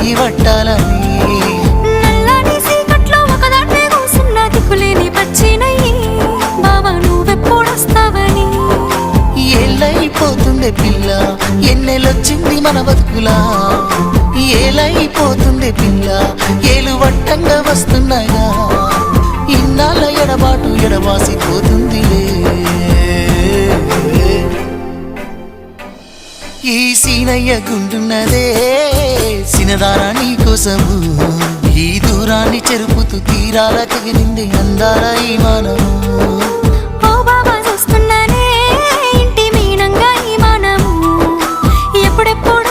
చెయ్యి పట్టాలని నల్లని సీకట్లో ఒకదాన్నే కూసున్న దిక్కులేని పచ్చినయ్యి బావా నువ్వెప్పుడొస్తావని ఏళ్ళైపోతుండే పిల్ల ఎన్నెలొచ్చింది మన బతుకులా ఏలైపోతుండే పిల్ల ఏలు వట్టంగా వస్తున్నాయా ఇన్నాళ్ళ ఎడబాటు ఎడవాసిపోతుందిలే ఈ సీనయ్య గుండున్నదే సినదారా నీ కోసము ఈ దూరాన్ని చెరుపుతూ తీరాల తెగిరింది అందాల ఈ మానము ఓ బాబా చూస్తున్నానే ఇంటి మీనంగా ఈ మనము ఎప్పుడెప్పుడు